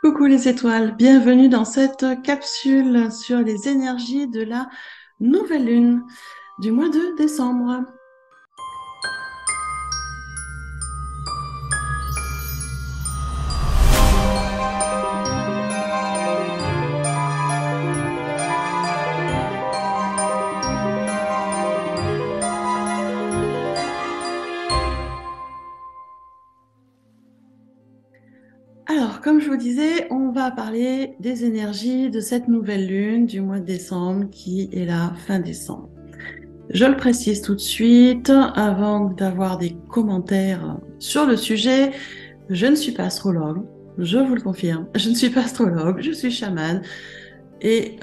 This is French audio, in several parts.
Coucou les étoiles, bienvenue dans cette capsule sur les énergies de la nouvelle lune du mois de décembre. Alors, comme je vous disais, on va parler des énergies de cette nouvelle lune du mois de décembre qui est la fin décembre. Je le précise tout de suite, avant d'avoir des commentaires sur le sujet, je ne suis pas astrologue, je vous le confirme, je ne suis pas astrologue, je suis chamane. Et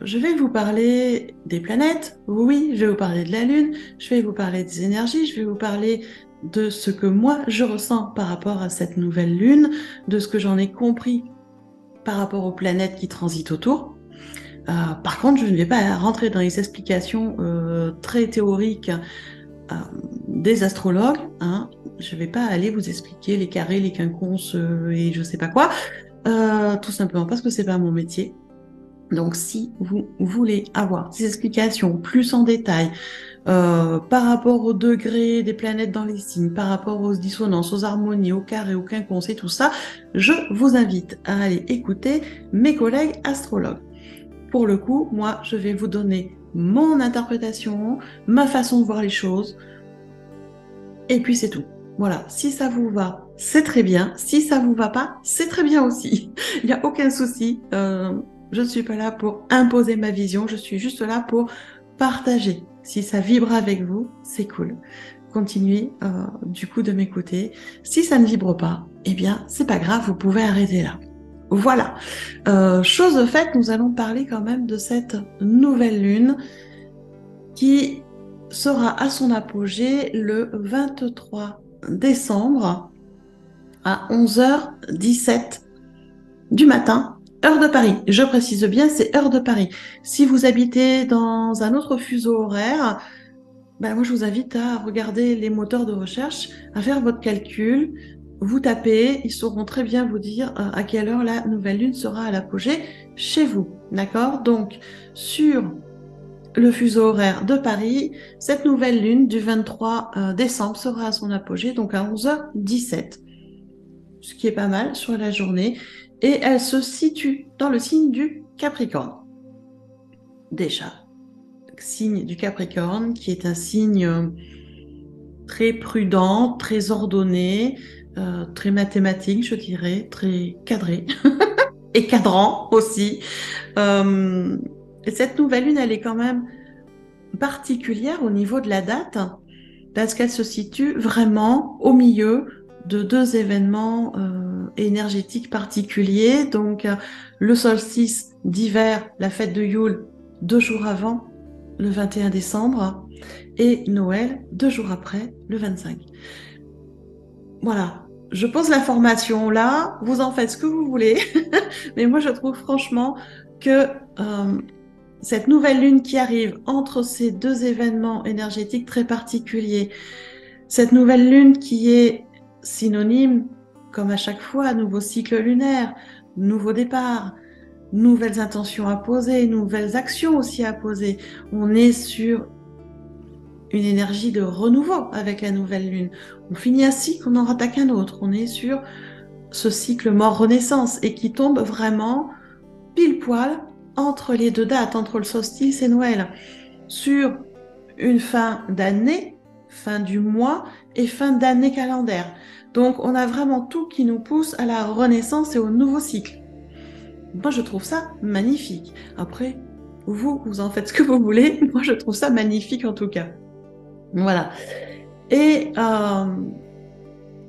je vais vous parler des planètes, oui, je vais vous parler de la Lune, je vais vous parler des énergies, je vais vous parler de ce que moi je ressens par rapport à cette nouvelle Lune, de ce que j'en ai compris par rapport aux planètes qui transitent autour. Par contre, je ne vais pas rentrer dans les explications très théoriques des astrologues. Hein. Je ne vais pas aller vous expliquer les carrés, les quinconces et je ne sais pas quoi, tout simplement parce que c'est pas mon métier. Donc, si vous voulez avoir des explications plus en détail par rapport au degré des planètes dans les signes, par rapport aux dissonances, aux harmonies, aux carrés, aux quinconces et tout ça, je vous invite à aller écouter mes collègues astrologues. Pour le coup, moi, je vais vous donner mon interprétation, ma façon de voir les choses, et puis c'est tout. Voilà, si ça vous va, c'est très bien. Si ça vous va pas, c'est très bien aussi. Il n'y a aucun souci. Je ne suis pas là pour imposer ma vision, je suis juste là pour partager. Si ça vibre avec vous, c'est cool. Continuez du coup de m'écouter. Si ça ne vibre pas, eh bien, c'est pas grave, vous pouvez arrêter là. Voilà. Chose faite, nous allons parler quand même de cette nouvelle lune qui sera à son apogée le 23 décembre à 11h17 du matin, heure de Paris. Je précise bien, c'est heure de Paris. Si vous habitez dans un autre fuseau horaire, moi je vous invite à regarder les moteurs de recherche, à faire votre calcul. Vous tapez, ils sauront très bien vous dire à quelle heure la nouvelle lune sera à l'apogée chez vous. D'accord? Donc, sur le fuseau horaire de Paris, cette nouvelle lune du 23 décembre sera à son apogée, donc à 11h17, ce qui est pas mal sur la journée, et elle se situe dans le signe du Capricorne. Déjà, signe du Capricorne, qui est un signe très prudent, très ordonné, très mathématique, je dirais, très cadré, et cadrant aussi. Et cette nouvelle lune, elle est quand même particulière au niveau de la date, parce qu'elle se situe vraiment au milieu de deux événements énergétiques particuliers. Donc, le solstice d'hiver, la fête de Yule, 2 jours avant, le 21 décembre, et Noël, 2 jours après, le 25. Voilà, je pose l'information là, vous en faites ce que vous voulez, mais moi je trouve franchement que cette nouvelle lune qui arrive entre ces deux événements énergétiques très particuliers, cette nouvelle lune qui est synonyme, comme à chaque fois, nouveau cycle lunaire, nouveau départ, nouvelles intentions à poser, nouvelles actions aussi à poser. On est sur une énergie de renouveau avec la nouvelle lune. On finit un cycle, on en rattaque un autre. On est sur ce cycle mort-renaissance et qui tombe vraiment pile poil entre les deux dates, entre le solstice et Noël, sur une fin d'année, fin du mois et fin d'année calendaire. Donc on a vraiment tout qui nous pousse à la renaissance et au nouveau cycle. Moi je trouve ça magnifique. Après, vous en faites ce que vous voulez. Moi je trouve ça magnifique en tout cas. Voilà. Et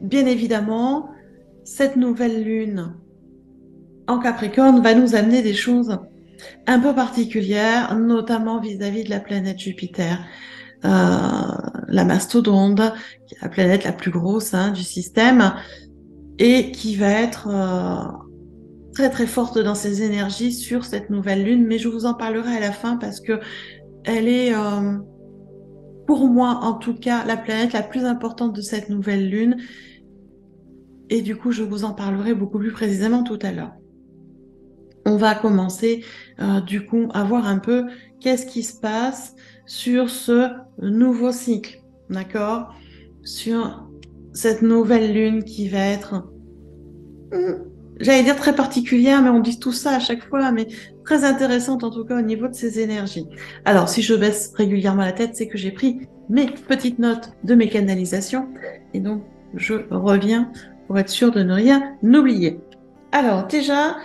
bien évidemment, cette nouvelle lune en Capricorne va nous amener des choses un peu particulières, notamment vis-à-vis de la planète Jupiter, la mastodonte, qui est la planète la plus grosse du système, et qui va être très très forte dans ses énergies sur cette nouvelle lune, mais je vous en parlerai à la fin parce que elle est, pour moi en tout cas, la planète la plus importante de cette nouvelle lune, et du coup je vous en parlerai beaucoup plus précisément tout à l'heure. on va commencer du coup à voir un peu qu'est-ce qui se passe sur ce nouveau cycle, d'accord? Sur cette nouvelle lune qui va être, j'allais dire très particulière, mais on dit tout ça à chaque fois, mais très intéressante en tout cas au niveau de ses énergies. Alors, si je baisse régulièrement la tête, c'est que j'ai pris mes petites notes de mes canalisations, et donc je reviens pour être sûre de ne rien oublier. Alors, déjà,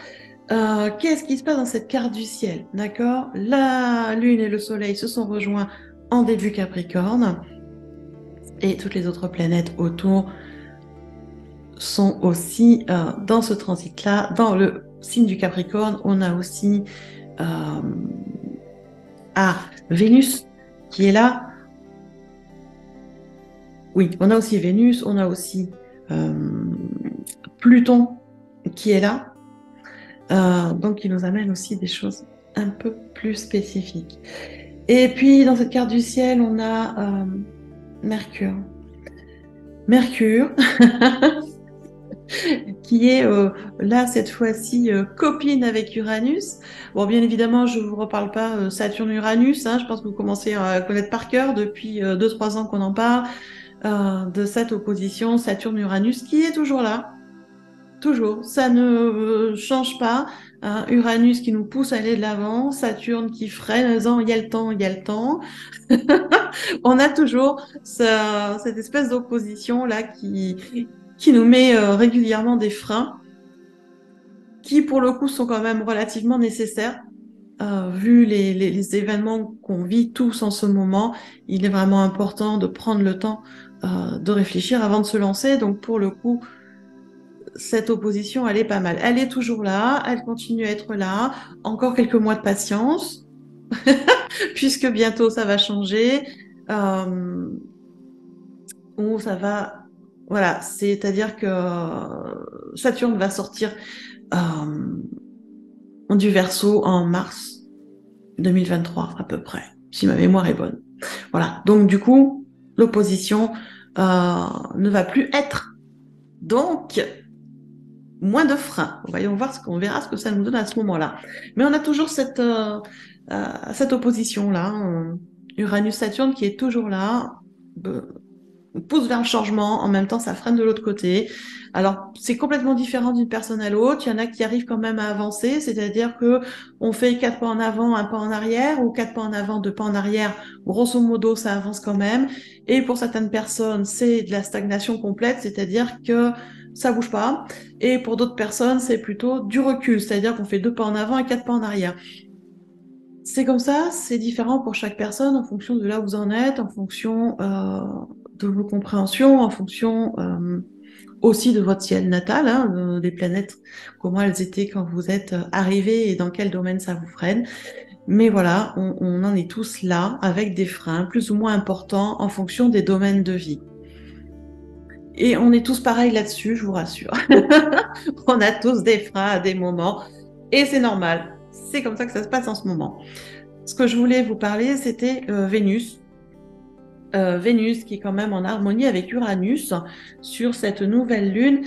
qu'est-ce qui se passe dans cette carte du ciel? D'accord? La Lune et le Soleil se sont rejoints en début Capricorne et toutes les autres planètes autour sont aussi dans ce transit-là. Dans le signe du Capricorne, on a aussi Vénus qui est là. Oui, on a aussi Vénus, on a aussi Pluton qui est là. Donc, il nous amène aussi des choses un peu plus spécifiques. Et puis, dans cette carte du ciel, on a Mercure. Mercure, qui est là, cette fois-ci, copine avec Uranus. Bon, bien évidemment, je ne vous reparle pas Saturne-Uranus. Hein, je pense que vous commencez à connaître par cœur depuis 2-3 ans qu'on en parle, de cette opposition Saturne-Uranus qui est toujours là. Toujours, ça ne change pas. Hein, Uranus qui nous pousse à aller de l'avant, Saturne qui freine en disant il y a le temps, il y a le temps. On a toujours cette espèce d'opposition là qui nous met régulièrement des freins, qui pour le coup sont quand même relativement nécessaires. Vu les événements qu'on vit tous en ce moment, il est vraiment important de prendre le temps de réfléchir avant de se lancer. Donc pour le coup, cette opposition, elle est pas mal. Elle est toujours là, elle continue à être là. Encore quelques mois de patience, puisque bientôt ça va changer. Ou ça va... Voilà, c'est-à-dire que Saturne va sortir du Verseau en mars 2023 à peu près, si ma mémoire est bonne. Voilà, donc du coup, l'opposition ne va plus être. Donc, moins de freins. Voyons voir on verra ce que ça nous donne à ce moment-là. Mais on a toujours cette opposition-là, Uranus-Saturne qui est toujours là, pousse vers le changement, en même temps ça freine de l'autre côté. Alors c'est complètement différent d'une personne à l'autre, il y en a qui arrivent quand même à avancer, c'est-à-dire que on fait 4 pas en avant, 1 pas en arrière, ou 4 pas en avant, 2 pas en arrière, grosso modo ça avance quand même, et pour certaines personnes c'est de la stagnation complète, c'est-à-dire que ça bouge pas, et pour d'autres personnes c'est plutôt du recul, c'est-à-dire qu'on fait 2 pas en avant et 4 pas en arrière. C'est comme ça, c'est différent pour chaque personne en fonction de là où vous en êtes, en fonction de vos compréhensions, en fonction aussi de votre ciel natal, hein, des planètes, comment elles étaient quand vous êtes arrivé et dans quel domaine ça vous freine. Mais voilà, on en est tous là avec des freins plus ou moins importants en fonction des domaines de vie. Et on est tous pareils là-dessus, je vous rassure. On a tous des freins à des moments et c'est normal. C'est comme ça que ça se passe en ce moment. Ce que je voulais vous parler, c'était Vénus. Vénus qui est quand même en harmonie avec Uranus sur cette nouvelle lune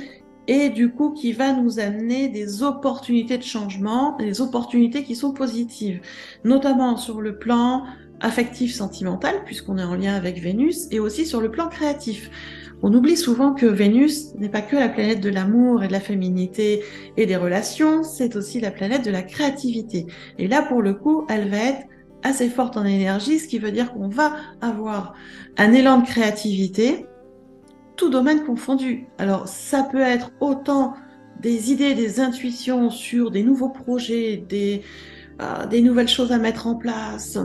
et du coup qui va nous amener des opportunités de changement, des opportunités qui sont positives, notamment sur le plan affectif sentimental puisqu'on est en lien avec Vénus et aussi sur le plan créatif. On oublie souvent que Vénus n'est pas que la planète de l'amour et de la féminité et des relations, c'est aussi la planète de la créativité. Et là, pour le coup, elle va être assez forte en énergie, ce qui veut dire qu'on va avoir un élan de créativité, tout domaine confondu. Alors, ça peut être autant des idées, des intuitions sur des nouveaux projets, des nouvelles choses à mettre en place,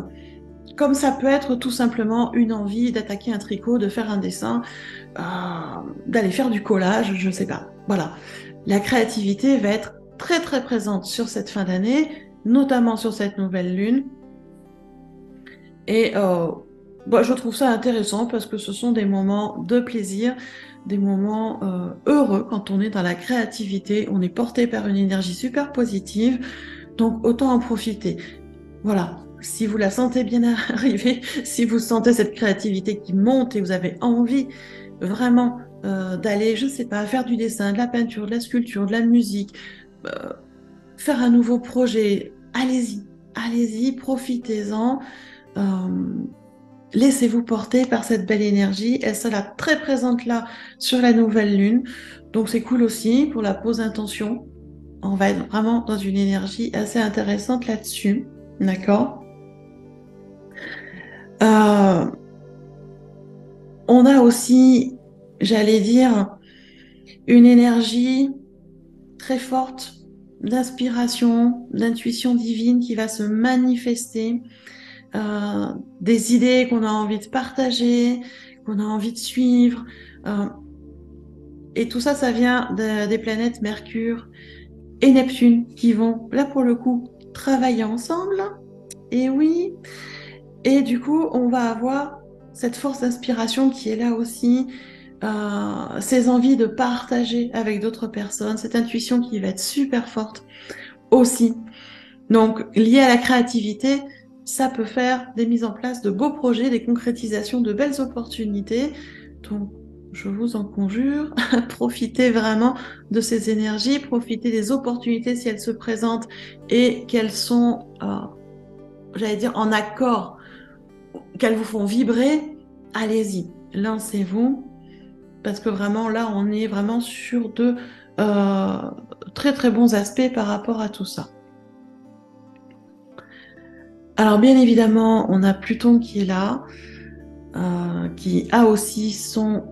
comme ça peut être tout simplement une envie d'attaquer un tricot, de faire un dessin, d'aller faire du collage, je ne sais pas. Voilà. La créativité va être très très présente sur cette fin d'année, notamment sur cette nouvelle lune. Et je trouve ça intéressant parce que ce sont des moments de plaisir, des moments heureux quand on est dans la créativité, on est porté par une énergie super positive, donc autant en profiter. Voilà, si vous la sentez bien arriver, si vous sentez cette créativité qui monte et vous avez envie vraiment d'aller, je sais pas, faire du dessin, de la peinture, de la sculpture, de la musique, faire un nouveau projet, allez-y, allez-y, profitez-en. Laissez-vous porter par cette belle énergie. Elle sera très présente là sur la nouvelle lune. Donc c'est cool aussi pour la pause d'intention. On va être vraiment dans une énergie assez intéressante là-dessus. D'accord. On a aussi, j'allais dire, une énergie très forte d'inspiration, d'intuition divine qui va se manifester, des idées qu'on a envie de partager, qu'on a envie de suivre. Et tout ça, ça vient des planètes Mercure et Neptune qui vont, là pour le coup, travailler ensemble. Et oui, et du coup, on va avoir cette force d'inspiration qui est là aussi, ces envies de partager avec d'autres personnes, cette intuition qui va être super forte aussi. Donc, lié à la créativité, ça peut faire des mises en place de beaux projets, des concrétisations de belles opportunités. Donc, je vous en conjure, profitez vraiment de ces énergies, profitez des opportunités si elles se présentent et qu'elles sont, j'allais dire, en accord, qu'elles vous font vibrer. Allez-y, lancez-vous, parce que vraiment là, on est vraiment sur de très très bons aspects par rapport à tout ça. Alors bien évidemment, on a Pluton qui est là, qui a aussi son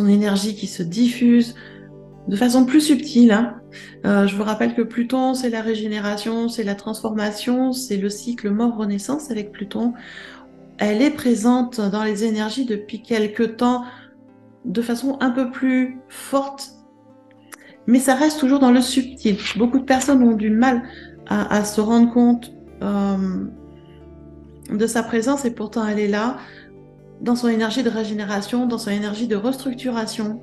énergie qui se diffuse de façon plus subtile. Hein. Je vous rappelle que Pluton, c'est la régénération, c'est la transformation, c'est le cycle mort-renaissance avec Pluton. Elle est présente dans les énergies depuis quelque temps de façon un peu plus forte, mais ça reste toujours dans le subtil. Beaucoup de personnes ont du mal à se rendre compte de sa présence et pourtant elle est là dans son énergie de régénération, dans son énergie de restructuration.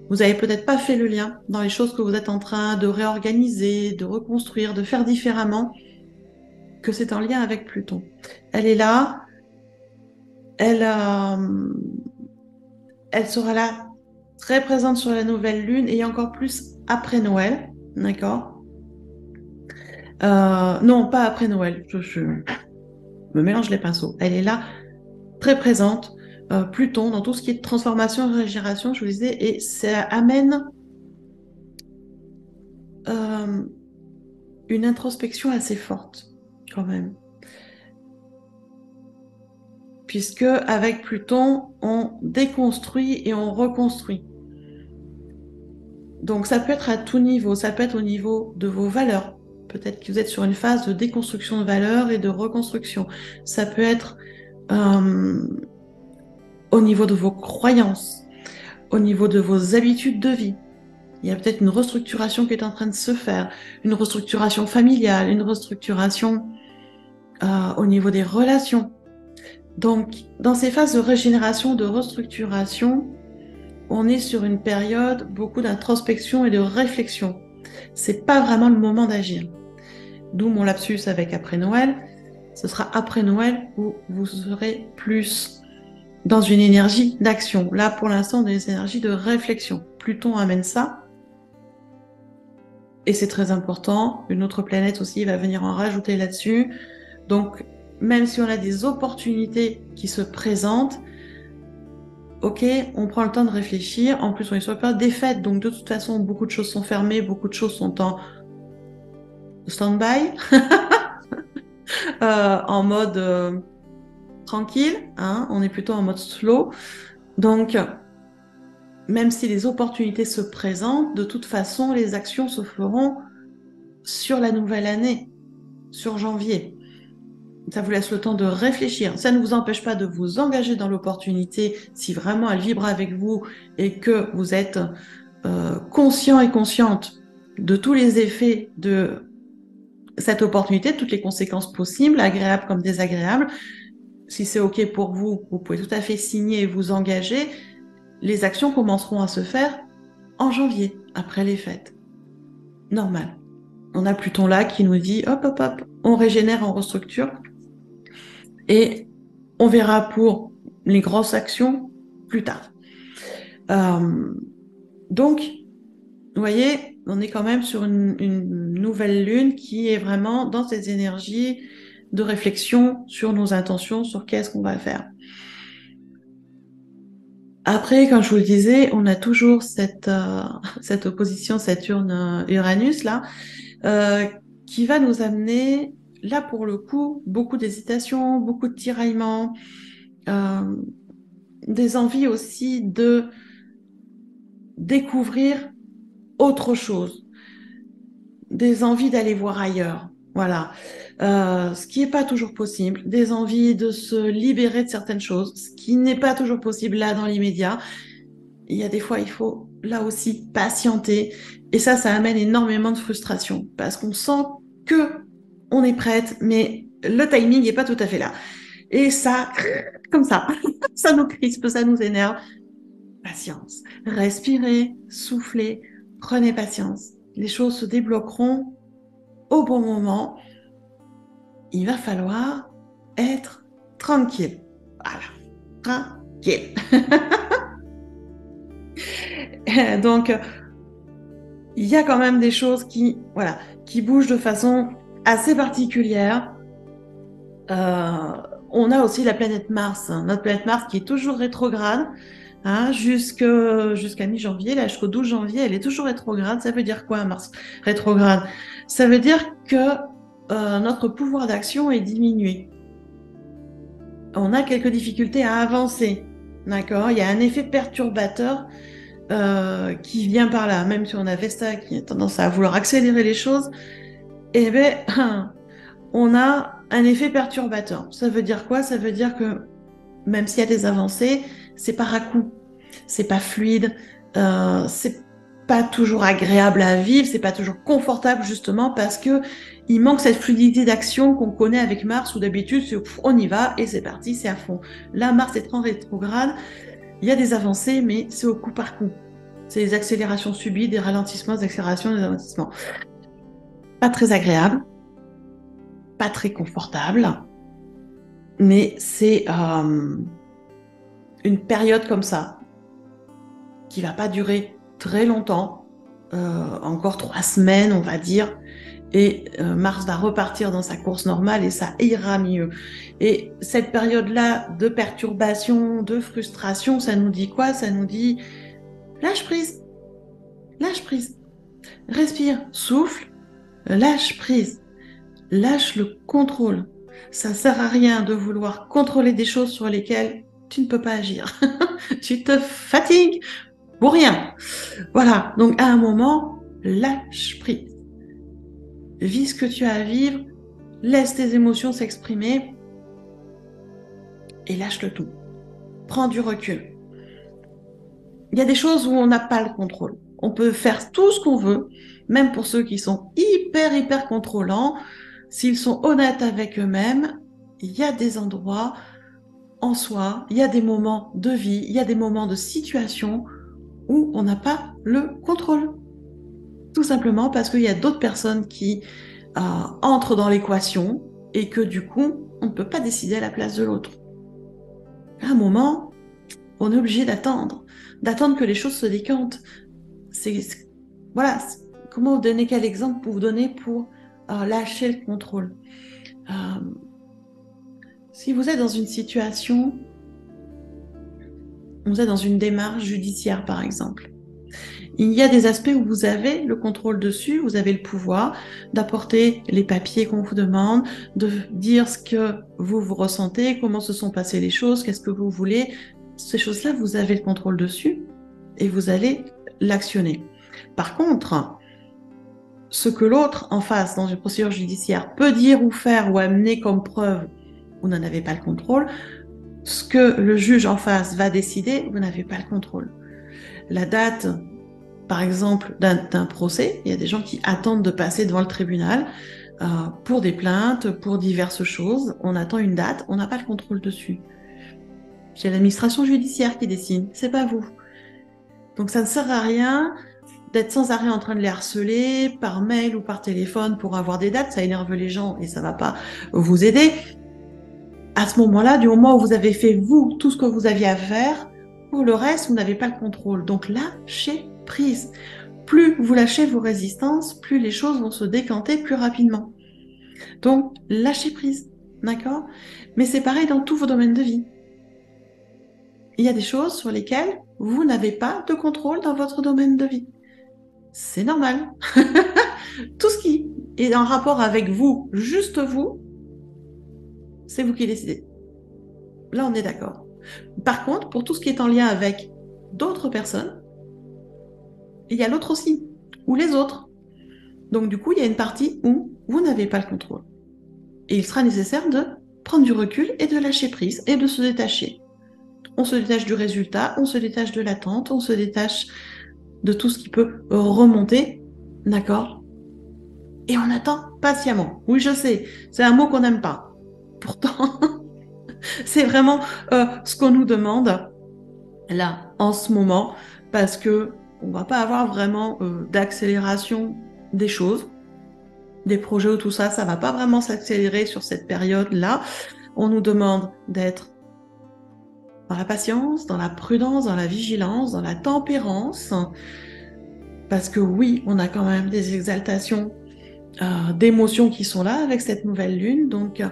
Vous n'avez peut-être pas fait le lien dans les choses que vous êtes en train de réorganiser, de reconstruire, de faire différemment, que c'est en lien avec Pluton. Elle est là, elle sera là très présente sur la nouvelle lune et encore plus après Noël, d'accord? Non, pas après Noël, je me mélange les pinceaux. Elle est là, très présente, Pluton, dans tout ce qui est transformation, régénération, je vous disais, et ça amène une introspection assez forte, quand même. Puisque avec Pluton, on déconstruit et on reconstruit. Donc ça peut être à tout niveau, ça peut être au niveau de vos valeurs. Peut-être que vous êtes sur une phase de déconstruction de valeurs et de reconstruction. Ça peut être au niveau de vos croyances, au niveau de vos habitudes de vie. Il y a peut-être une restructuration qui est en train de se faire, une restructuration familiale, une restructuration au niveau des relations. Donc, dans ces phases de régénération, de restructuration, on est sur une période beaucoup d'introspection et de réflexion. C'est pas vraiment le moment d'agir. D'où mon lapsus avec après Noël. Ce sera après Noël où vous serez plus dans une énergie d'action. Là, pour l'instant, des énergies de réflexion. Pluton amène ça. Et c'est très important. Une autre planète aussi va venir en rajouter là-dessus. Donc, même si on a des opportunités qui se présentent, ok, on prend le temps de réfléchir. En plus, on est sur la période des fêtes, donc de toute façon, beaucoup de choses sont fermées, beaucoup de choses sont en stand-by, en mode tranquille. Hein, on est plutôt en mode slow. Donc, même si les opportunités se présentent, de toute façon, les actions se feront sur la nouvelle année, sur janvier. Ça vous laisse le temps de réfléchir. Ça ne vous empêche pas de vous engager dans l'opportunité si vraiment elle vibre avec vous et que vous êtes conscient et consciente de tous les effets de cette opportunité, de toutes les conséquences possibles, agréables comme désagréables. Si c'est OK pour vous, vous pouvez tout à fait signer et vous engager. Les actions commenceront à se faire en janvier, après les fêtes. Normal. On a Pluton là qui nous dit hop, hop, hop, on régénère, on restructure. Et on verra pour les grosses actions plus tard. Donc, vous voyez, on est quand même sur une nouvelle lune qui est vraiment dans ces énergies de réflexion sur nos intentions, sur qu'est-ce qu'on va faire. Après, comme je vous le disais, on a toujours cette opposition Saturne-Uranus là, euh, qui va nous amener, là pour le coup, beaucoup d'hésitation, beaucoup de tiraillements, euh, des envies aussi de découvrir autre chose, des envies d'aller voir ailleurs. Voilà. Ce qui n'est pas toujours possible, des envies de se libérer de certaines choses, ce qui n'est pas toujours possible là dans l'immédiat. Il y a des fois, il faut là aussi patienter. Et ça amène énormément de frustration parce qu'on sent que on est prête, mais le timing n'est pas tout à fait là. Et ça, comme ça, ça nous crispe, ça nous énerve. Patience. Respirez, soufflez, prenez patience. Les choses se débloqueront au bon moment. Il va falloir être tranquille. Voilà, tranquille. Donc, il y a quand même des choses qui bougent de façon assez particulière. On a aussi la planète Mars, hein, notre planète Mars qui est toujours rétrograde, hein, jusqu'à mi-janvier, là jusqu'au 12 janvier, elle est toujours rétrograde. Ça veut dire quoi, Mars rétrograde? Ça veut dire que notre pouvoir d'action est diminué. On a quelques difficultés à avancer, d'accord? Il y a un effet perturbateur qui vient par là, même si on a Vesta qui a tendance à vouloir accélérer les choses, eh bien, on a un effet perturbateur. Ça veut dire quoi? Ça veut dire que même s'il y a des avancées, c'est par à-coups, c'est pas fluide, c'est pas toujours agréable à vivre, c'est pas toujours confortable justement parce que il manque cette fluidité d'action qu'on connaît avec Mars où d'habitude on y va et c'est parti, c'est à fond. Là, Mars est en rétrograde, il y a des avancées, mais c'est au coup par coup. C'est des accélérations subies, des ralentissements, des accélérations, des ralentissements. Pas très agréable, pas très confortable, mais c'est une période comme ça qui va pas durer très longtemps, encore 3 semaines, on va dire, et Mars va repartir dans sa course normale et ça ira mieux. Et cette période-là de perturbation, de frustration, ça nous dit quoi? Ça nous dit lâche prise, respire, souffle, lâche prise, lâche le contrôle. Ça sert à rien de vouloir contrôler des choses sur lesquelles tu ne peux pas agir. Tu te fatigues pour rien. Voilà, donc à un moment, lâche prise. Vis ce que tu as à vivre, laisse tes émotions s'exprimer et lâche le tout. Prends du recul. Il y a des choses où on n'a pas le contrôle. On peut faire tout ce qu'on veut, même pour ceux qui sont hyper contrôlants. S'ils sont honnêtes avec eux-mêmes, il y a des endroits en soi, il y a des moments de vie, il y a des moments de situation où on n'a pas le contrôle. Tout simplement parce qu'il y a d'autres personnes qui entrent dans l'équation et que du coup, on ne peut pas décider à la place de l'autre. À un moment, on est obligé d'attendre que les choses se décantent. Voilà, comment vous donner quel exemple pour vous donner pour lâcher le contrôle. Si vous êtes dans une situation, vous êtes dans une démarche judiciaire par exemple, il y a des aspects où vous avez le contrôle dessus, vous avez le pouvoir d'apporter les papiers qu'on vous demande, de dire ce que vous ressentez, comment se sont passées les choses, qu'est-ce que vous voulez. Ces choses-là, vous avez le contrôle dessus et vous allez l'actionner. Par contre, ce que l'autre en face, dans une procédure judiciaire, peut dire ou faire ou amener comme preuve, vous n'en avez pas le contrôle. Ce que le juge en face va décider, vous n'avez pas le contrôle. La date, par exemple, d'un procès, il y a des gens qui attendent de passer devant le tribunal pour des plaintes, pour diverses choses. On attend une date, on n'a pas le contrôle dessus. C'est l'administration judiciaire qui décide, c'est pas vous. Donc ça ne sert à rien d'être sans arrêt en train de les harceler par mail ou par téléphone pour avoir des dates, ça énerve les gens et ça va pas vous aider. À ce moment-là, du moment où vous avez fait, vous, tout ce que vous aviez à faire, pour le reste, vous n'avez pas le contrôle. Donc lâchez prise. plus vous lâchez vos résistances, plus les choses vont se décanter plus rapidement. Donc, lâchez prise, d'accord? Mais c'est pareil dans tous vos domaines de vie. Il y a des choses sur lesquelles vous n'avez pas de contrôle dans votre domaine de vie. C'est normal. Tout ce qui est en rapport avec vous, juste vous, c'est vous qui décidez. Là, on est d'accord. Par contre, pour tout ce qui est en lien avec d'autres personnes, il y a l'autre aussi, ou les autres. Donc, du coup, il y a une partie où vous n'avez pas le contrôle. Et il sera nécessaire de prendre du recul et de lâcher prise et de se détacher. On se détache du résultat, on se détache de l'attente, on se détache de tout ce qui peut remonter, d'accord? Et on attend patiemment. Oui, je sais, c'est un mot qu'on n'aime pas. Pourtant, c'est vraiment ce qu'on nous demande là, en ce moment, parce que on va pas avoir vraiment d'accélération des choses, des projets ou tout ça, ça va pas vraiment s'accélérer sur cette période-là. On nous demande d'être dans la patience, dans la prudence, dans la vigilance, dans la tempérance, parce que oui, on a quand même des exaltations d'émotions qui sont là avec cette nouvelle lune, donc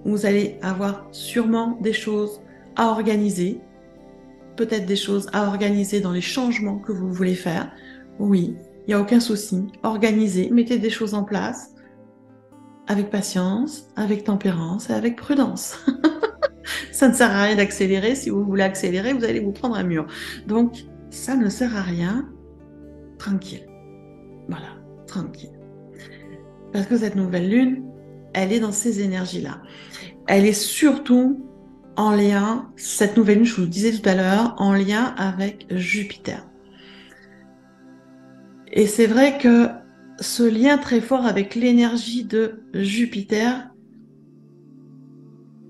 vous allez avoir sûrement des choses à organiser, peut-être des choses à organiser dans les changements que vous voulez faire. Oui, il n'y a aucun souci, organisez, mettez des choses en place avec patience, avec tempérance et avec prudence. Ça ne sert à rien d'accélérer. Si vous voulez accélérer, vous allez vous prendre un mur. Donc, ça ne sert à rien. Tranquille. Voilà, tranquille. Parce que cette nouvelle lune, elle est dans ces énergies-là. Elle est surtout en lien, cette nouvelle lune, je vous le disais tout à l'heure, en lien avec Jupiter. Et c'est vrai que ce lien très fort avec l'énergie de Jupiter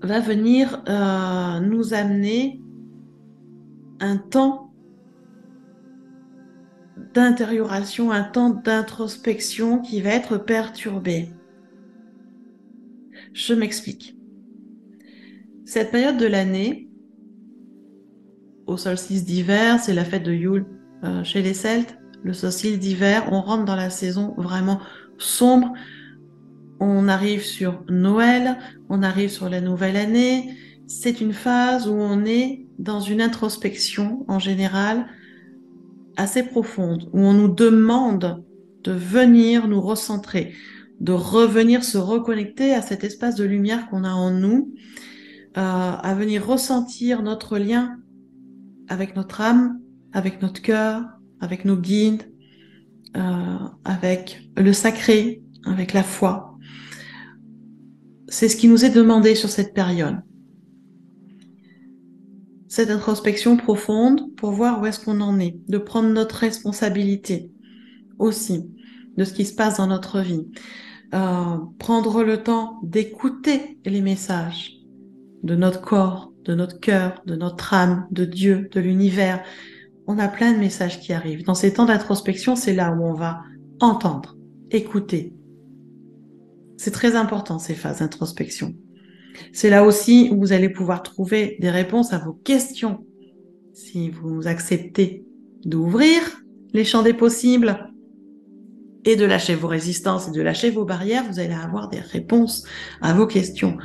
va venir nous amener un temps d'intérioration, un temps d'introspection qui va être perturbé. Je m'explique. Cette période de l'année, au solstice d'hiver, c'est la fête de Yule chez les Celtes, le solstice d'hiver, on rentre dans la saison vraiment sombre, on arrive sur Noël, on arrive sur la nouvelle année, c'est une phase où on est dans une introspection en général assez profonde, où on nous demande de venir nous recentrer, de revenir se reconnecter à cet espace de lumière qu'on a en nous, à venir ressentir notre lien avec notre âme, avec notre cœur, avec nos guides, avec le sacré, avec la foi. C'est ce qui nous est demandé sur cette période. Cette introspection profonde pour voir où est-ce qu'on en est, de prendre notre responsabilité aussi de ce qui se passe dans notre vie. Prendre le temps d'écouter les messages de notre corps, de notre cœur, de notre âme, de Dieu, de l'univers. On a plein de messages qui arrivent. Dans ces temps d'introspection, c'est là où on va entendre, écouter. C'est très important, ces phases d'introspection. C'est là aussi où vous allez pouvoir trouver des réponses à vos questions. Si vous acceptez d'ouvrir les champs des possibles et de lâcher vos résistances et de lâcher vos barrières, vous allez avoir des réponses à vos questions.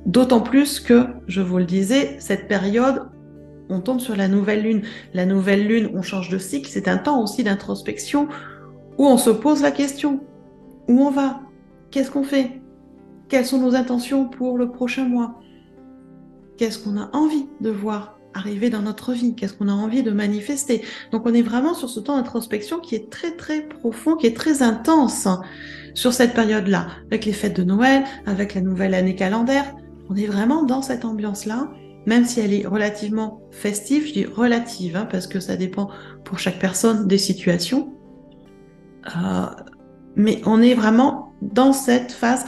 D'autant plus que, je vous le disais, cette période, on tombe sur la nouvelle lune. La nouvelle lune, on change de cycle, c'est un temps aussi d'introspection où on se pose la question. Où on va? Qu'est-ce qu'on fait? Quelles sont nos intentions pour le prochain mois? Qu'est-ce qu'on a envie de voir arriver dans notre vie? Qu'est-ce qu'on a envie de manifester? Donc on est vraiment sur ce temps d'introspection qui est très très profond, qui est très intense sur cette période-là, avec les fêtes de Noël, avec la nouvelle année calendaire. On est vraiment dans cette ambiance-là, même si elle est relativement festive, je dis relative, hein, parce que ça dépend pour chaque personne des situations. Mais on est vraiment dans cette phase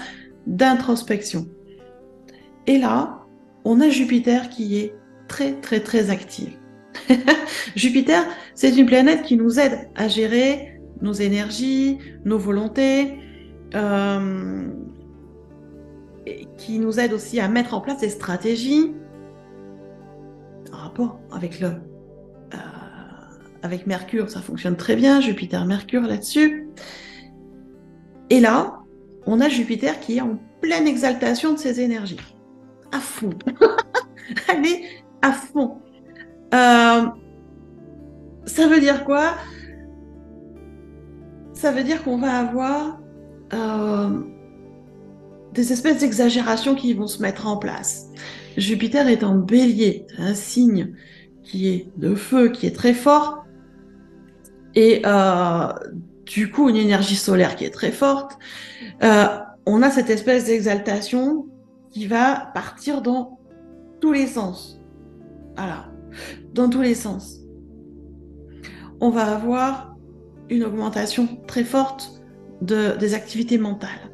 d'introspection. Et là, on a Jupiter qui est très très très active. Jupiter, c'est une planète qui nous aide à gérer nos énergies, nos volontés, et qui nous aide aussi à mettre en place des stratégies en rapport avec avec Mercure, ça fonctionne très bien, Jupiter-Mercure là-dessus. Et là, on a Jupiter qui est en pleine exaltation de ses énergies. À fond. Elle est à fond. Ça veut dire quoi? Ça veut dire qu'on va avoir des espèces d'exagérations qui vont se mettre en place. Jupiter est en bélier, un signe qui est de feu, qui est très fort, et du coup une énergie solaire qui est très forte. On a cette espèce d'exaltation qui va partir dans tous les sens. Voilà, dans tous les sens. On va avoir une augmentation très forte des activités mentales.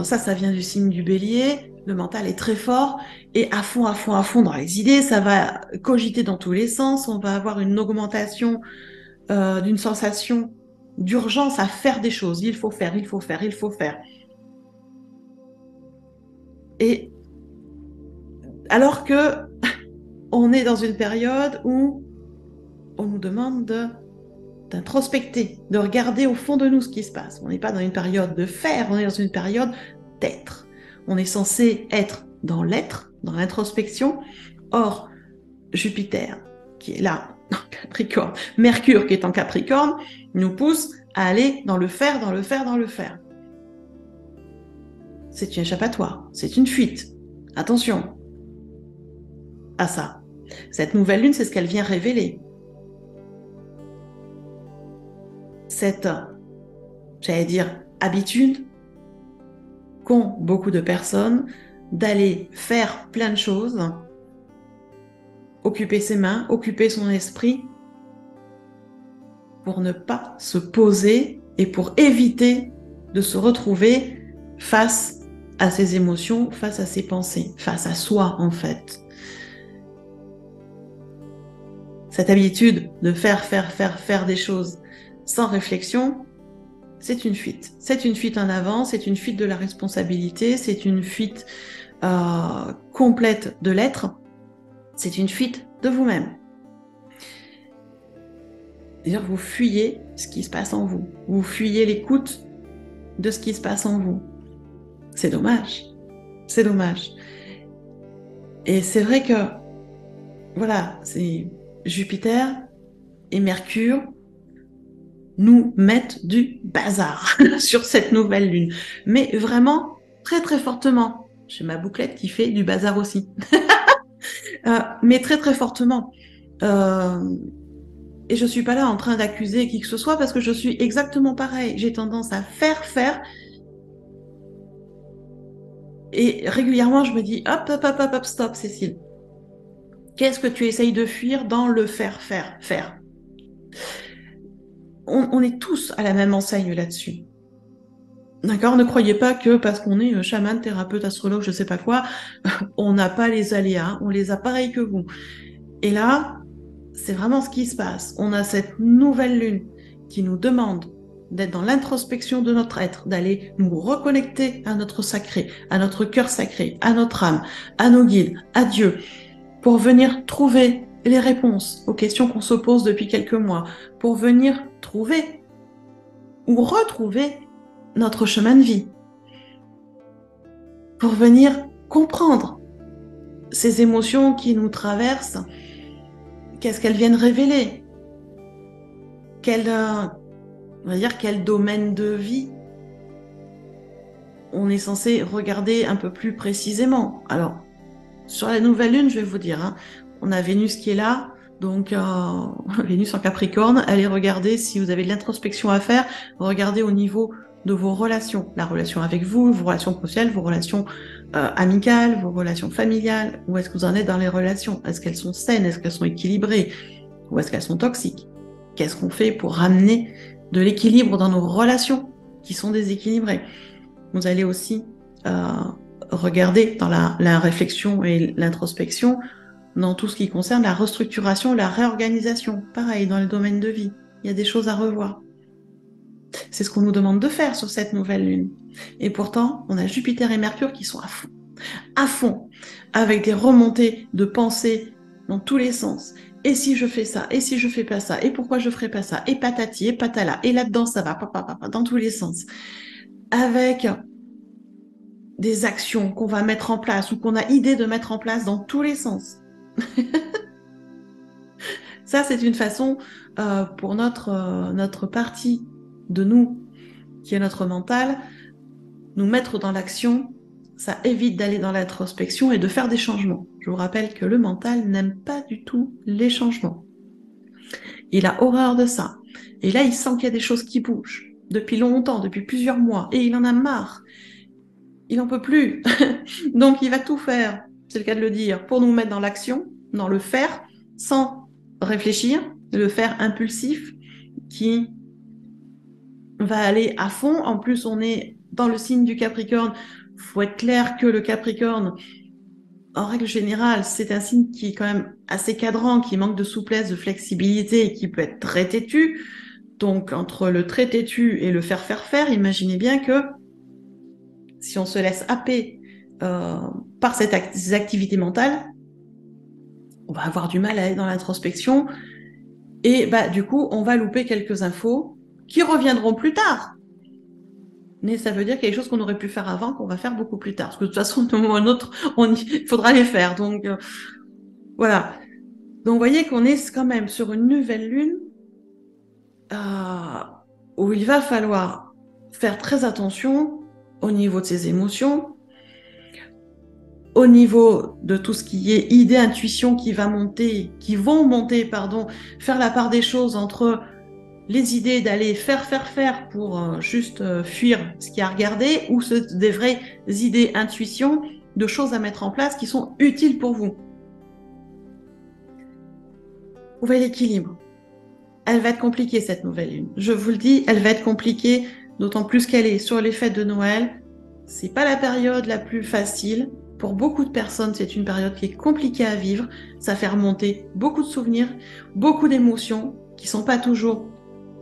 Ça vient du signe du bélier. Le mental est très fort et à fond dans les idées. Ça va cogiter dans tous les sens. On va avoir une augmentation d'une sensation d'urgence à faire des choses. Il faut faire. Et alors que on est dans une période où on nous demande d'introspecter, de regarder au fond de nous ce qui se passe. On n'est pas dans une période de faire, on est dans une période d'être. On est censé être dans l'être, dans l'introspection. Or, Jupiter, qui est là, en Capricorne, Mercure, qui est en Capricorne, nous pousse à aller dans le faire. C'est une échappatoire, c'est une fuite. Attention à ça. Cette nouvelle lune, c'est ce qu'elle vient révéler. Cette, j'allais dire, habitude qu'ont beaucoup de personnes d'aller faire plein de choses, occuper ses mains, occuper son esprit, pour ne pas se poser et pour éviter de se retrouver face à ses émotions, face à ses pensées, face à soi en fait. Cette habitude de faire des choses sans réflexion, c'est une fuite. C'est une fuite en avant, c'est une fuite de la responsabilité, c'est une fuite complète de l'être, c'est une fuite de vous-même. C'est-à-dire vous fuyez ce qui se passe en vous, vous fuyez l'écoute de ce qui se passe en vous. C'est dommage, c'est dommage. Et c'est vrai que, voilà, c'est Jupiter et Mercure nous mettent du bazar sur cette nouvelle lune. Mais vraiment, très très fortement. J'ai ma bouclette qui fait du bazar aussi. Mais très très fortement. Et je suis pas là en train d'accuser qui que ce soit parce que je suis exactement pareil. J'ai tendance à faire. Et régulièrement, je me dis, hop, stop, Cécile. Qu'est-ce que tu essayes de fuir dans le faire. On est tous à la même enseigne là-dessus. D'accord? Ne croyez pas que parce qu'on est chaman, thérapeute, astrologue, je sais pas quoi, on n'a pas les aléas, on les a pareils que vous. Et là, c'est vraiment ce qui se passe. On a cette nouvelle lune qui nous demande d'être dans l'introspection de notre être, d'aller nous reconnecter à notre sacré, à notre cœur sacré, à notre âme, à nos guides, à Dieu, pour venir trouver les réponses aux questions qu'on se pose depuis quelques mois, pour venir trouver ou retrouver notre chemin de vie, pour venir comprendre ces émotions qui nous traversent, qu'est-ce qu'elles viennent révéler, on va dire quel domaine de vie on est censé regarder un peu plus précisément. Alors, sur la nouvelle lune, je vais vous dire, on a Vénus qui est là, donc Vénus en Capricorne, allez regarder si vous avez de l'introspection à faire, regardez au niveau de vos relations, la relation avec vous, vos relations professionnelles, vos relations amicales, vos relations familiales, où est-ce que vous en êtes dans les relations? Est-ce qu'elles sont saines? Est-ce qu'elles sont équilibrées? Ou est-ce qu'elles sont toxiques? Qu'est-ce qu'on fait pour ramener de l'équilibre dans nos relations qui sont déséquilibrées? Vous allez aussi regarder dans la réflexion et l'introspection dans tout ce qui concerne la restructuration, la réorganisation. Pareil, dans le domaine de vie, il y a des choses à revoir. C'est ce qu'on nous demande de faire sur cette nouvelle lune. Et pourtant, on a Jupiter et Mercure qui sont à fond, avec des remontées de pensée dans tous les sens, et si je fais ça, et si je fais pas ça, et pourquoi je ferais pas ça, et patati, et patala, et là-dedans ça va, papa, dans tous les sens. Avec des actions qu'on va mettre en place ou qu'on a idée de mettre en place dans tous les sens. Ça, c'est une façon pour notre partie de nous, qui est notre mental, nous mettre dans l'action. Ça évite d'aller dans l'introspection et de faire des changements. Je vous rappelle que le mental n'aime pas du tout les changements. Il a horreur de ça. Et là, il sent qu'il y a des choses qui bougent depuis longtemps, depuis plusieurs mois, et il en a marre. Il n'en peut plus. Donc, il va tout faire, c'est le cas de le dire, pour nous mettre dans l'action, dans le faire, sans réfléchir, le faire impulsif, qui va aller à fond. En plus, on est dans le signe du Capricorne. Il faut être clair que le Capricorne, en règle générale, c'est un signe qui est quand même assez cadrant, qui manque de souplesse, de flexibilité et qui peut être très têtu. Donc, entre le très têtu et le faire, imaginez bien que si on se laisse happer par ces activités mentales, on va avoir du mal à aller dans l'introspection et du coup, on va louper quelques infos qui reviendront plus tard. Mais ça veut dire quelque chose qu'on aurait pu faire avant, qu'on va faire beaucoup plus tard. Parce que de toute façon, d'un moment ou un autre, il faudra les faire. Donc, voilà. Donc, vous voyez qu'on est quand même sur une nouvelle lune où il va falloir faire très attention au niveau de ses émotions, au niveau de tout ce qui est idée, intuition qui vont monter, faire la part des choses entre les idées d'aller faire pour juste fuir ce qu'il y a à regarder ou des vraies idées, intuitions de choses à mettre en place qui sont utiles pour vous. Où va l'équilibre? Elle va être compliquée cette nouvelle lune. Je vous le dis, elle va être compliquée, d'autant plus qu'elle est sur les fêtes de Noël. C'est pas la période la plus facile. Pour beaucoup de personnes, c'est une période qui est compliquée à vivre. Ça fait remonter beaucoup de souvenirs, beaucoup d'émotions qui sont pas toujours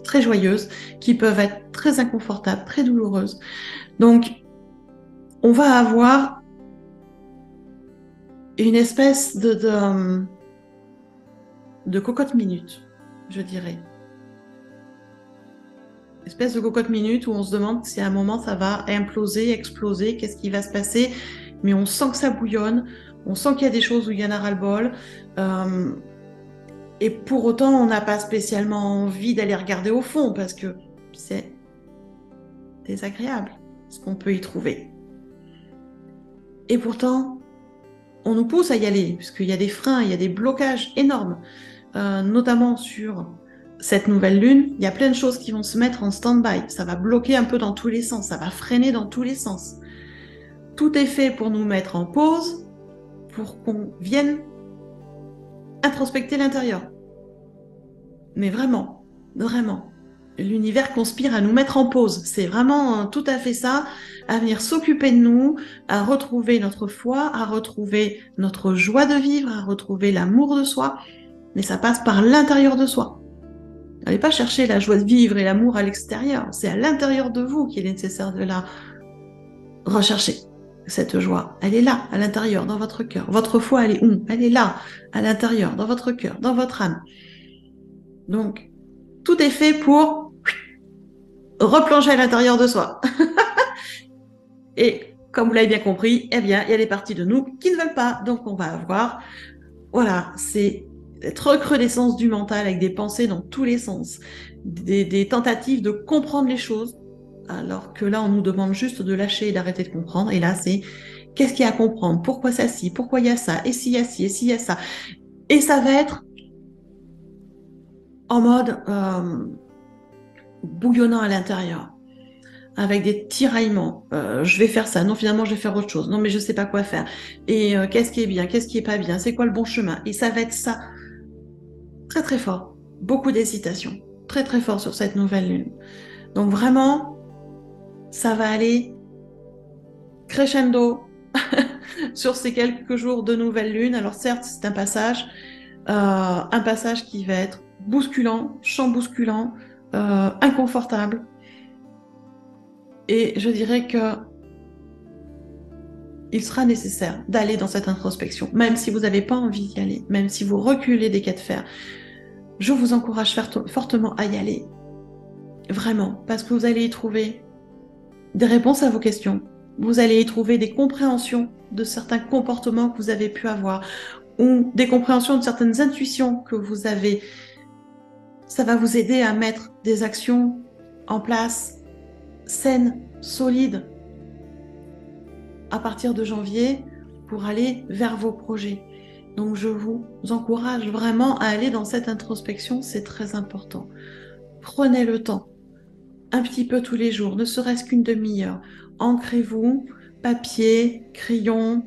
très joyeuses, qui peuvent être très inconfortables, très douloureuses. Donc, on va avoir une espèce de cocotte minute, je dirais. Espèce de cocotte minute où on se demande si à un moment ça va imploser, exploser, qu'est-ce qui va se passer, mais on sent que ça bouillonne, on sent qu'il y a des choses où il y en a ras-le-bol, et pour autant on n'a pas spécialement envie d'aller regarder au fond parce que c'est désagréable ce qu'on peut y trouver. Et pourtant, on nous pousse à y aller, puisqu'il y a des freins, il y a des blocages énormes, notamment sur cette nouvelle lune, il y a plein de choses qui vont se mettre en stand-by. Ça va bloquer un peu dans tous les sens, ça va freiner dans tous les sens. Tout est fait pour nous mettre en pause, pour qu'on vienne introspecter l'intérieur. Mais vraiment, vraiment, l'univers conspire à nous mettre en pause. C'est vraiment tout à fait ça, à venir s'occuper de nous, à retrouver notre foi, à retrouver notre joie de vivre, à retrouver l'amour de soi. Mais ça passe par l'intérieur de soi. N'allez pas chercher la joie de vivre et l'amour à l'extérieur. C'est à l'intérieur de vous qu'il est nécessaire de la rechercher. Cette joie, elle est là, à l'intérieur, dans votre cœur. Votre foi, elle est où? Elle est là, à l'intérieur, dans votre cœur, dans votre âme. Donc, tout est fait pour replonger à l'intérieur de soi. Et comme vous l'avez bien compris, eh bien, il y a des parties de nous qui ne veulent pas. Donc, on va avoir, voilà, c'est cette recrudescence du mental avec des pensées dans tous les sens, des tentatives de comprendre les choses, alors que là, on nous demande juste de lâcher et d'arrêter de comprendre. Et là, c'est qu'est-ce qu'il y a à comprendre? Pourquoi ça ci? Pourquoi il y a ça? Et s'il y a ci? Et s'il y a ça? Et ça va être en mode bouillonnant à l'intérieur, avec des tiraillements. Je vais faire ça. Non, finalement, je vais faire autre chose. Non, mais je sais pas quoi faire. Et qu'est-ce qui est bien? Qu'est-ce qui est pas bien? C'est quoi le bon chemin? Et ça va être ça. Très, très fort. Beaucoup d'hésitation. Très, très fort sur cette nouvelle lune. Donc vraiment, ça va aller crescendo sur ces quelques jours de nouvelle lune. Alors certes, c'est un passage qui va être bousculant, chambousculant, inconfortable. Et je dirais que il sera nécessaire d'aller dans cette introspection, même si vous n'avez pas envie d'y aller, même si vous reculez des cas de fer. Je vous encourage fortement à y aller. Vraiment, parce que vous allez y trouver des réponses à vos questions. Vous allez y trouver des compréhensions de certains comportements que vous avez pu avoir ou des compréhensions de certaines intuitions que vous avez. Ça va vous aider à mettre des actions en place saines, solides à partir de janvier pour aller vers vos projets. Donc je vous encourage vraiment à aller dans cette introspection, c'est très important. Prenez le temps, un petit peu tous les jours, ne serait-ce qu'une demi-heure. Ancrez-vous, papier, crayon,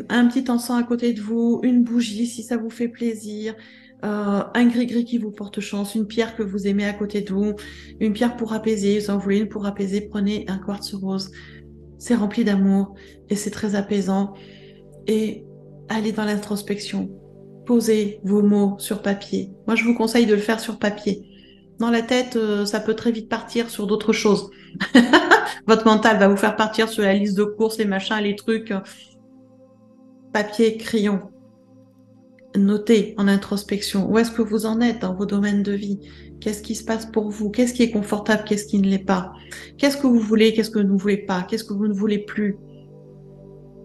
un petit encens à côté de vous, une bougie si ça vous fait plaisir, un gris-gris qui vous porte chance, une pierre que vous aimez à côté de vous, une pierre pour apaiser, si vous en voulez une pour apaiser, prenez un quartz rose. C'est rempli d'amour et c'est très apaisant. Et allez dans l'introspection. Posez vos mots sur papier. Moi, je vous conseille de le faire sur papier. Dans la tête, ça peut très vite partir sur d'autres choses. Votre mental va vous faire partir sur la liste de courses, les machins, les trucs. Papier, crayon. Notez en introspection. Où est-ce que vous en êtes dans vos domaines de vie? Qu'est-ce qui se passe pour vous? Qu'est-ce qui est confortable? Qu'est-ce qui ne l'est pas? Qu'est-ce que vous voulez? Qu'est-ce que vous ne voulez pas? Qu'est-ce que vous ne voulez plus?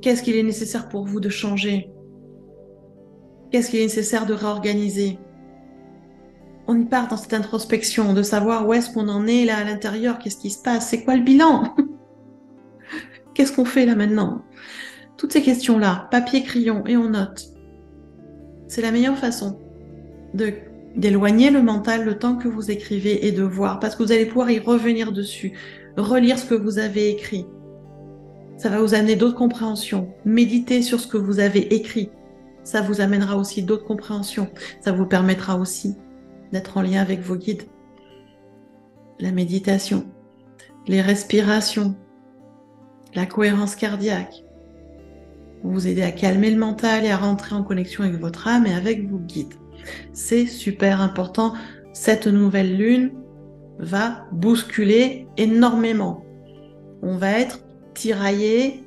Qu'est-ce qu'il est nécessaire pour vous de changer? Qu'est-ce qu'il est nécessaire de réorganiser? On y part dans cette introspection, de savoir où est-ce qu'on en est là à l'intérieur, qu'est-ce qui se passe, c'est quoi le bilan? Qu'est-ce qu'on fait là maintenant? Toutes ces questions-là, papier, crayon, et on note. C'est la meilleure façon d'éloigner le mental le temps que vous écrivez et de voir, parce que vous allez pouvoir y revenir dessus, relire ce que vous avez écrit. Ça va vous amener d'autres compréhensions. Méditez sur ce que vous avez écrit. Ça vous amènera aussi d'autres compréhensions. Ça vous permettra aussi d'être en lien avec vos guides. La méditation, les respirations, la cohérence cardiaque, vous aider à calmer le mental et à rentrer en connexion avec votre âme et avec vos guides. C'est super important. Cette nouvelle lune va bousculer énormément. On va être tiraillé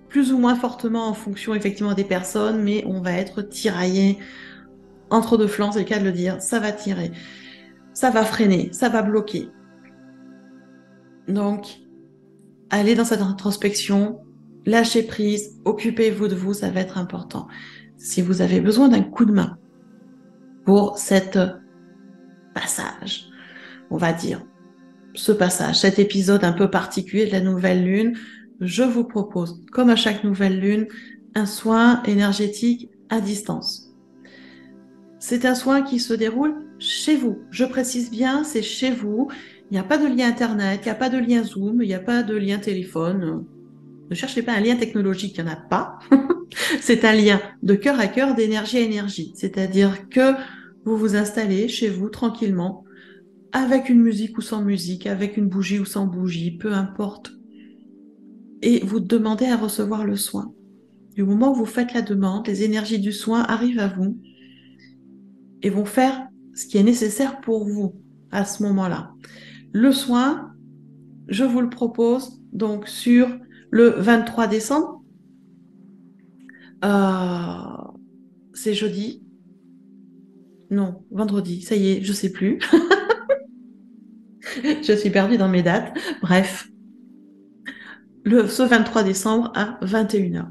plus ou moins fortement en fonction effectivement des personnes, mais on va être tiraillé entre deux flancs, c'est le cas de le dire, ça va tirer, ça va freiner, ça va bloquer. Donc, allez dans cette introspection, lâchez prise, occupez-vous de vous, ça va être important. Si vous avez besoin d'un coup de main pour cet passage, on va dire, ce passage, cet épisode un peu particulier de la nouvelle lune, je vous propose, comme à chaque nouvelle lune, un soin énergétique à distance. C'est un soin qui se déroule chez vous. Je précise bien, c'est chez vous. Il n'y a pas de lien Internet, il n'y a pas de lien Zoom, il n'y a pas de lien téléphone. Ne cherchez pas un lien technologique, il n'y en a pas. C'est un lien de cœur à cœur, d'énergie à énergie. C'est-à-dire que vous vous installez chez vous tranquillement, avec une musique ou sans musique, avec une bougie ou sans bougie, peu importe. Et vous demandez à recevoir le soin. Du moment où vous faites la demande, les énergies du soin arrivent à vous et vont faire ce qui est nécessaire pour vous à ce moment-là. Le soin, je vous le propose donc sur le 23 décembre. C'est jeudi. Non, vendredi, ça y est, je sais plus. Je suis perdue dans mes dates. Bref, ce 23 décembre à 21h.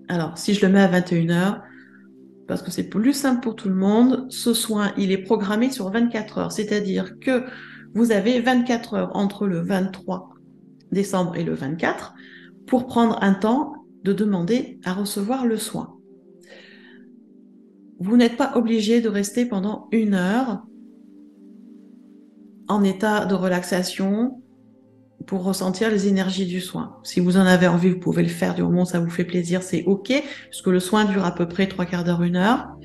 Alors, si je le mets à 21h, parce que c'est plus simple pour tout le monde, ce soin, il est programmé sur 24 heures. C'est-à-dire que vous avez 24 heures entre le 23 décembre et le 24 pour prendre un temps de demander à recevoir le soin. Vous n'êtes pas obligé de rester pendant 1 heure en état de relaxation pour ressentir les énergies du soin. Si vous en avez envie, vous pouvez le faire du moment où ça vous fait plaisir, c'est OK, puisque le soin dure à peu près 3/4 d'heure, 1 heure.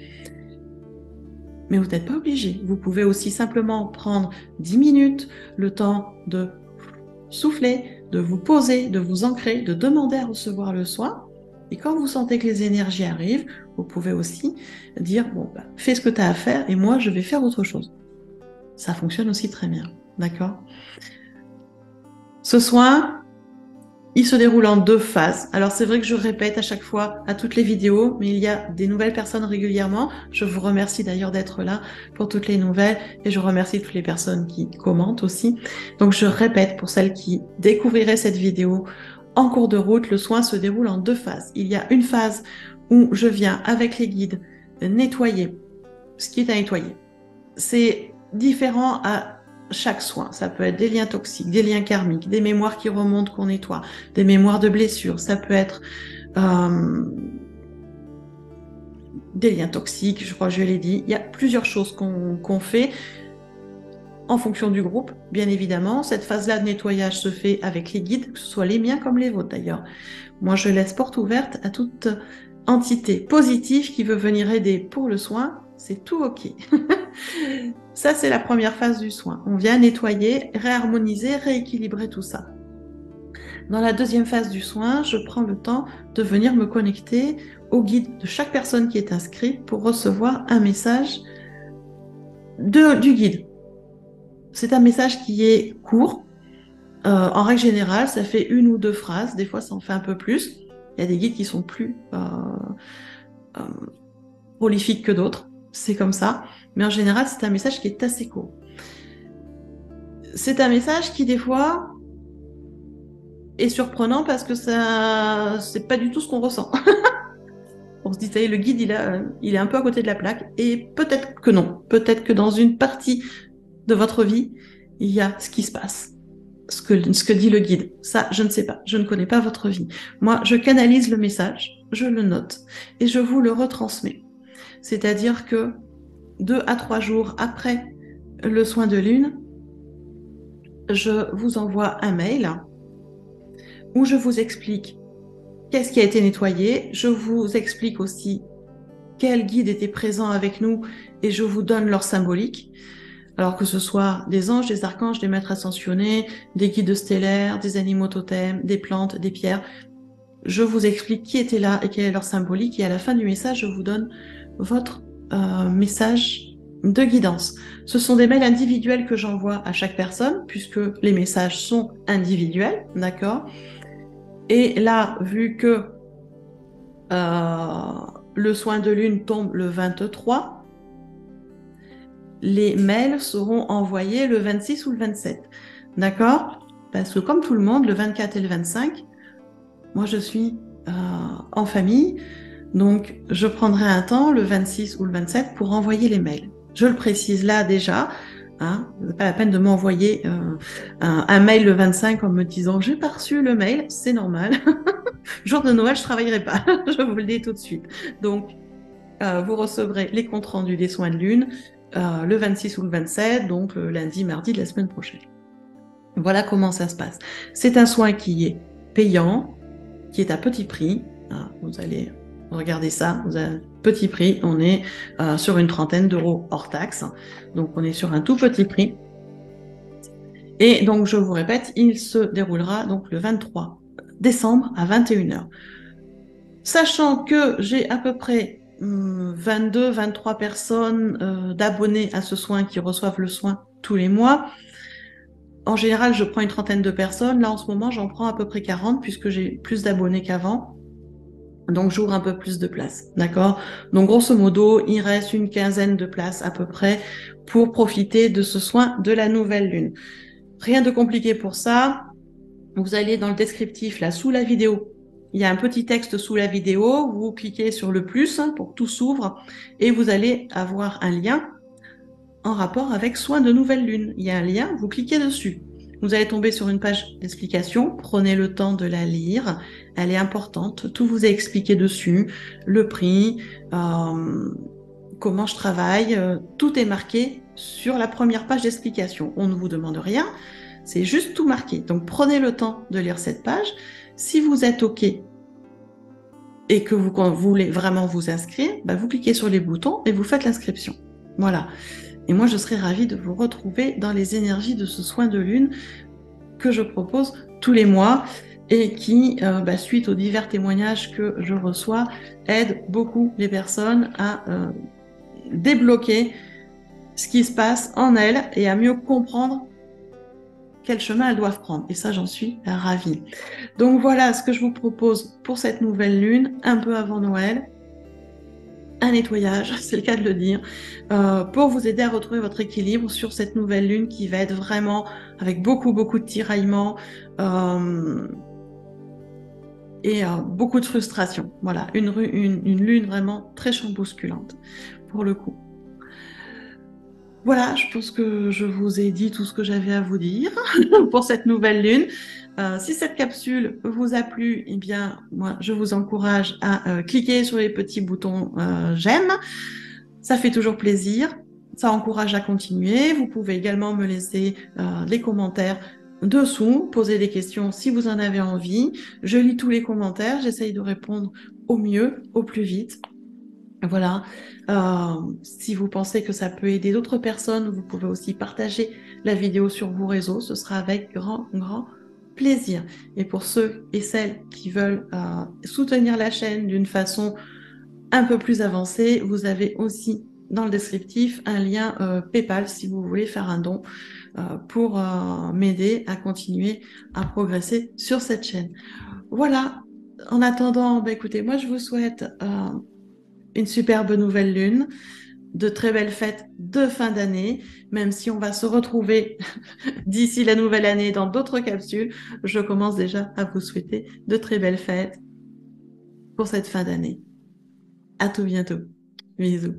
Mais vous n'êtes pas obligé. Vous pouvez aussi simplement prendre 10 minutes, le temps de souffler, de vous poser, de vous ancrer, de demander à recevoir le soin. Et quand vous sentez que les énergies arrivent, vous pouvez aussi dire, bon, fais ce que tu as à faire et moi, je vais faire autre chose. Ça fonctionne aussi très bien, d'accord ? Ce soin, Il se déroule en 2 phases. Alors c'est vrai que je répète à chaque fois à toutes les vidéos, mais il y a des nouvelles personnes régulièrement. Je vous remercie d'ailleurs d'être là pour toutes les nouvelles et je remercie toutes les personnes qui commentent aussi. Donc je répète pour celles qui découvriraient cette vidéo en cours de route, le soin se déroule en 2 phases. Il y a une phase où je viens avec les guides nettoyer ce qui est à nettoyer. C'est différent à chaque soin. Ça peut être des liens toxiques, des liens karmiques, des mémoires qui remontent qu'on nettoie, des mémoires de blessures. Ça peut être des liens toxiques, je crois que je l'ai dit. Il y a plusieurs choses qu'on fait en fonction du groupe, bien évidemment. Cette phase-là de nettoyage se fait avec les guides, que ce soit les miens comme les vôtres d'ailleurs. Moi, je laisse porte ouverte à toute entité positive qui veut venir aider pour le soin. C'est tout OK. Ça, c'est la première phase du soin. On vient nettoyer, réharmoniser, rééquilibrer tout ça. Dans la deuxième phase du soin, je prends le temps de venir me connecter au guide de chaque personne qui est inscrite pour recevoir un message du guide. C'est un message qui est court. En règle générale, ça fait 1 ou 2 phrases. Des fois, ça en fait un peu plus. Il y a des guides qui sont plus prolifiques que d'autres. C'est comme ça. Mais en général, c'est un message qui est assez court. C'est un message qui, des fois, est surprenant parce que ça, c'est pas du tout ce qu'on ressent. On se dit, ça y est, le guide, il est un peu à côté de la plaque. Et peut-être que non. Peut-être que dans une partie de votre vie, il y a ce qui se passe. Ce que dit le guide. Ça, je ne sais pas. Je ne connais pas votre vie. Moi, je canalise le message, je le note et je vous le retransmets. C'est-à-dire que 2 à 3 jours après le soin de lune, je vous envoie un mail où je vous explique qu'est-ce qui a été nettoyé. Je vous explique aussi quel guide était présent avec nous et je vous donne leur symbolique. Alors que ce soit des anges, des archanges, des maîtres ascensionnés, des guides stellaires, des animaux totems, des plantes, des pierres. Je vous explique qui était là et quelle est leur symbolique. Et à la fin du message, je vous donne votre message de guidance. Ce sont des mails individuels que j'envoie à chaque personne, puisque les messages sont individuels, d'accord? Et là, vu que le soin de lune tombe le 23, les mails seront envoyés le 26 ou le 27. D'accord? Parce que comme tout le monde, le 24 et le 25, moi je suis en famille, donc je prendrai un temps, le 26 ou le 27, pour envoyer les mails. Je le précise là déjà, hein, c'est pas la peine de m'envoyer un mail le 25 en me disant « j'ai pas reçu le mail », c'est normal. Jour de Noël, je travaillerai pas, je vous le dis tout de suite. Donc, vous recevrez les comptes rendus des soins de lune, le 26 ou le 27, donc le lundi, mardi de la semaine prochaine. Voilà comment ça se passe. C'est un soin qui est payant, qui est à petit prix. Vous allez regarder ça, vous avez un petit prix. On est sur une 30aine d'euros hors taxe. Donc on est sur un tout petit prix. Et donc je vous répète, il se déroulera donc le 23 décembre à 21h. Sachant que j'ai à peu près 22-23 personnes d'abonnés à ce soin qui reçoivent le soin tous les mois. En général, je prends une 30aine de personnes. Là, en ce moment, j'en prends à peu près 40 puisque j'ai plus d'abonnés qu'avant. Donc, j'ouvre un peu plus de places. D'accord? Donc, grosso modo, il reste une 15aine de places à peu près pour profiter de ce soin de la nouvelle lune. Rien de compliqué pour ça. Vous allez dans le descriptif, là, sous la vidéo. Il y a un petit texte sous la vidéo, vous cliquez sur le plus pour que tout s'ouvre et vous allez avoir un lien en rapport avec soin de nouvelle lune. Il y a un lien, vous cliquez dessus. Vous allez tomber sur une page d'explication, prenez le temps de la lire, elle est importante, tout vous est expliqué dessus, le prix, comment je travaille, tout est marqué sur la première page d'explication. On ne vous demande rien, c'est juste tout marqué. Donc prenez le temps de lire cette page. Si vous êtes OK et que vous voulez vraiment vous inscrire, vous cliquez sur les boutons et vous faites l'inscription. Voilà. Et moi, je serai ravie de vous retrouver dans les énergies de ce soin de lune que je propose tous les mois et qui, suite aux divers témoignages que je reçois, aide beaucoup les personnes à débloquer ce qui se passe en elles et à mieux comprendre quel chemin elles doivent prendre. Et ça, j'en suis ravie. Donc voilà ce que je vous propose pour cette nouvelle lune, un peu avant Noël. Un nettoyage, c'est le cas de le dire, pour vous aider à retrouver votre équilibre sur cette nouvelle lune qui va être vraiment avec beaucoup, beaucoup de tiraillements et beaucoup de frustration. Voilà, une lune vraiment très chambousculante pour le coup. Voilà, je pense que je vous ai dit tout ce que j'avais à vous dire pour cette nouvelle lune. Si cette capsule vous a plu, eh bien, moi, je vous encourage à cliquer sur les petits boutons j'aime. Ça fait toujours plaisir. Ça encourage à continuer. Vous pouvez également me laisser les commentaires dessous, poser des questions si vous en avez envie. Je lis tous les commentaires. J'essaye de répondre au mieux, au plus vite. Voilà, si vous pensez que ça peut aider d'autres personnes, vous pouvez aussi partager la vidéo sur vos réseaux, ce sera avec grand, grand plaisir. Et pour ceux et celles qui veulent soutenir la chaîne d'une façon un peu plus avancée, vous avez aussi dans le descriptif un lien PayPal si vous voulez faire un don pour m'aider à continuer à progresser sur cette chaîne. Voilà, en attendant, bah, écoutez, moi je vous souhaite une superbe nouvelle lune, de très belles fêtes de fin d'année, même si on va se retrouver d'ici la nouvelle année dans d'autres capsules, je commence déjà à vous souhaiter de très belles fêtes pour cette fin d'année. À tout bientôt. Bisous.